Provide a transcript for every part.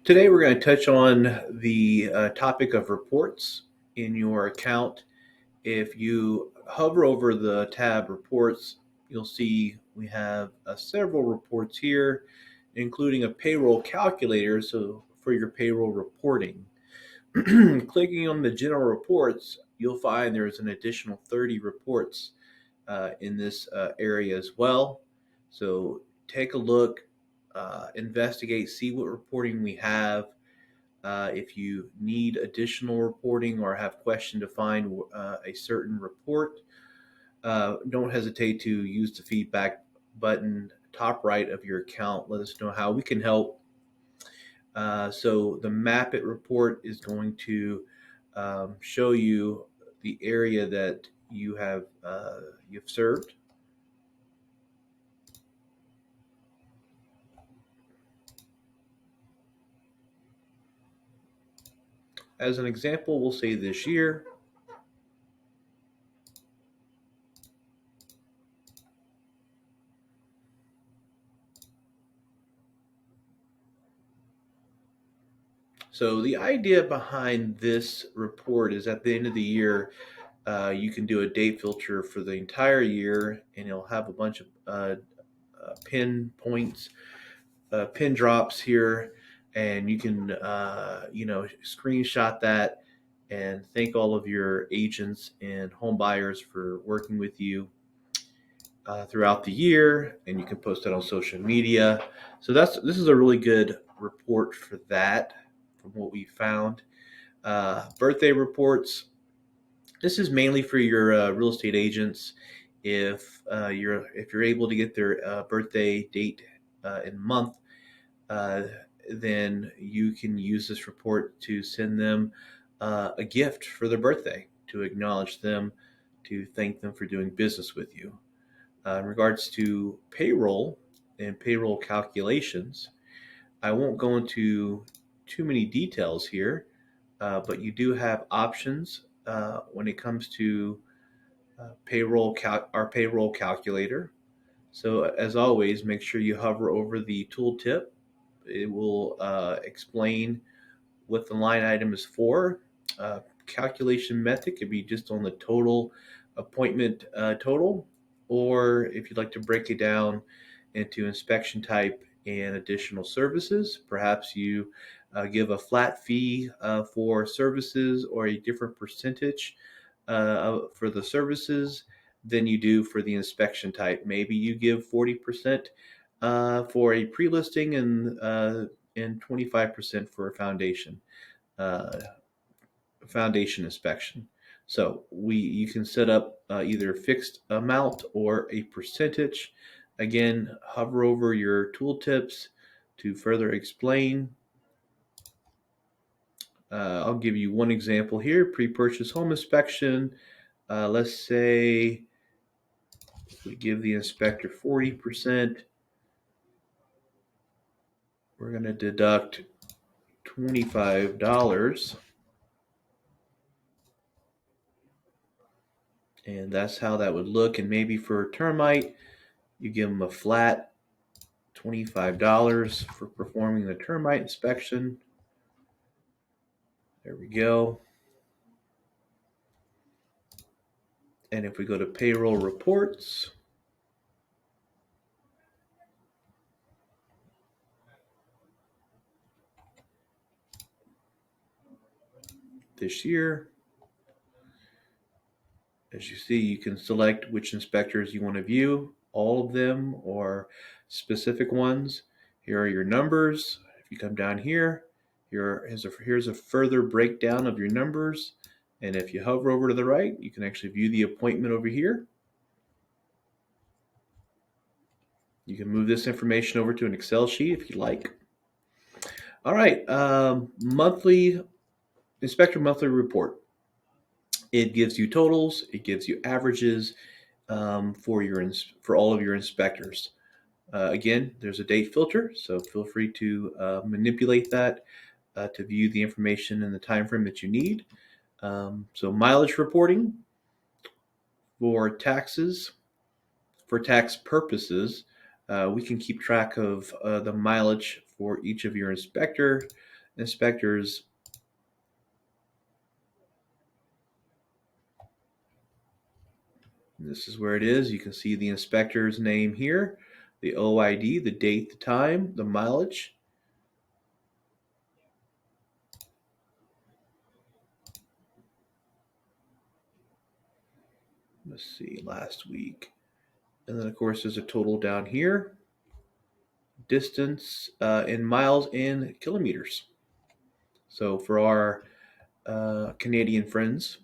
Today, we're going to touch on the topic of reports in your account. If you hover over the tab Reports, you'll see we have several reports here, including a payroll calculator so for your payroll reporting. Clicking on the General Reports, you'll find there's an additional 30 reports in this area as well. So take a look, investigate, see what reporting we have. If you need additional reporting or have question to find a certain report, don't hesitate to use the feedback button top right of your account. Let us know how we can help. So the Map It report is going to show you the area that you've served. As an example, we'll say this year. So the idea behind this report is at the end of the year, you can do a date filter for the entire year, and it'll have a bunch of pin points, pin drops here, and you can screenshot that and thank all of your agents and home buyers for working with you throughout the year, and you can post it on social media. So this is a really good report for that, from what we found. Birthday reports. This is mainly for your real estate agents. If you're able to get their birthday date and month, uh, then you can use this report to send them a gift for their birthday to acknowledge them, to thank them for doing business with you. In regards to payroll and payroll calculations, I won't go into too many details here, but you do have options when it comes to our payroll calculator. So as always, make sure you hover over the tooltip. It will explain what the line item is for. Calculation method could be just on the total appointment total, or if you'd like to break it down into inspection type and additional services, perhaps you give a flat fee for services or a different percentage for the services than you do for the inspection type. Maybe you give 40% for a pre-listing and 25% for a uh, foundation inspection. So you can set up either a fixed amount or a percentage. Again, hover over your tooltips to further explain. I'll give you one example here: pre-purchase home inspection. Let's say we give the inspector 40%. We're going to deduct $25, and that's how that would look. And maybe for a termite, you give them a flat $25 for performing the termite inspection. There we go. And if we go to payroll reports, this year, as you see, you can select which inspectors you want to view, all of them or specific ones. Here are your numbers. If you come down here, here's a further breakdown of your numbers. And if you hover over to the right, you can actually view the appointment over here. You can move this information over to an Excel sheet if you like. All right, monthly inspector monthly report. It gives you totals. It gives you averages for all of your inspectors. Again, there's a date filter, so feel free to manipulate that to view the information in the time frame that you need. So mileage reporting for taxes, for tax purposes, we can keep track of the mileage for each of your inspectors. This is where it is. You can see the inspector's name here, the OID, the date, the time, the mileage. Let's see, last week. And then, of course, there's a total down here. Distance in miles and kilometers. So for our Canadian friends,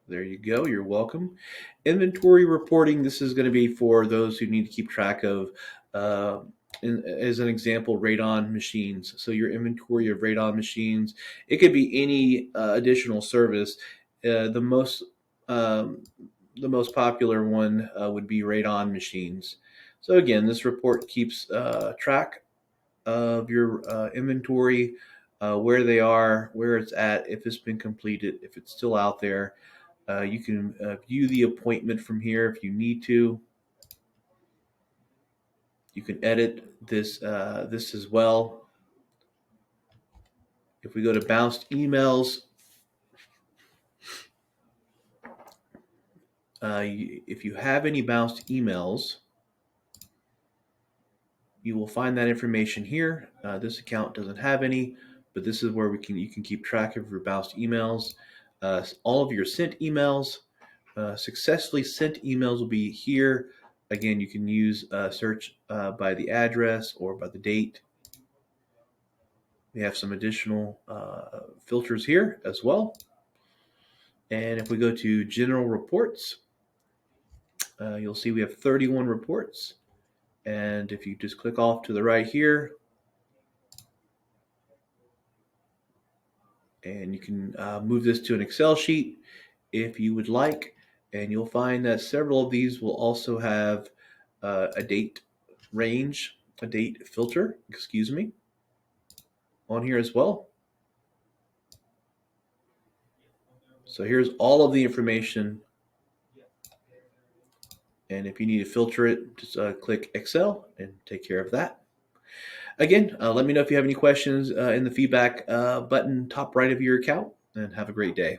there you go. You're welcome. Inventory reporting. This is going to be for those who need to keep track of, as an example, radon machines. So your inventory of radon machines. It could be any additional service. Um, the most popular one would be radon machines. So again, this report keeps track of your inventory, where they are, where it's at, if it's been completed, if it's still out there. You can view the appointment from here if you need to. You can edit this as well. If we go to bounced emails, if you have any bounced emails, you will find that information here. This account doesn't have any, but this is where you can keep track of your bounced emails. All of your sent emails, successfully sent emails will be here. Again, you can use search by the address or by the date. We have some additional filters here as well. And if we go to general reports, you'll see we have 31 reports. And if you just click off to the right here, and you can move this to an Excel sheet if you would like. And you'll find that several of these will also have a date range, a date filter, excuse me, on here as well. So here's all of the information. And if you need to filter it, just click Excel and take care of that. Again, let me know if you have any questions in the feedback button top right of your account, and have a great day.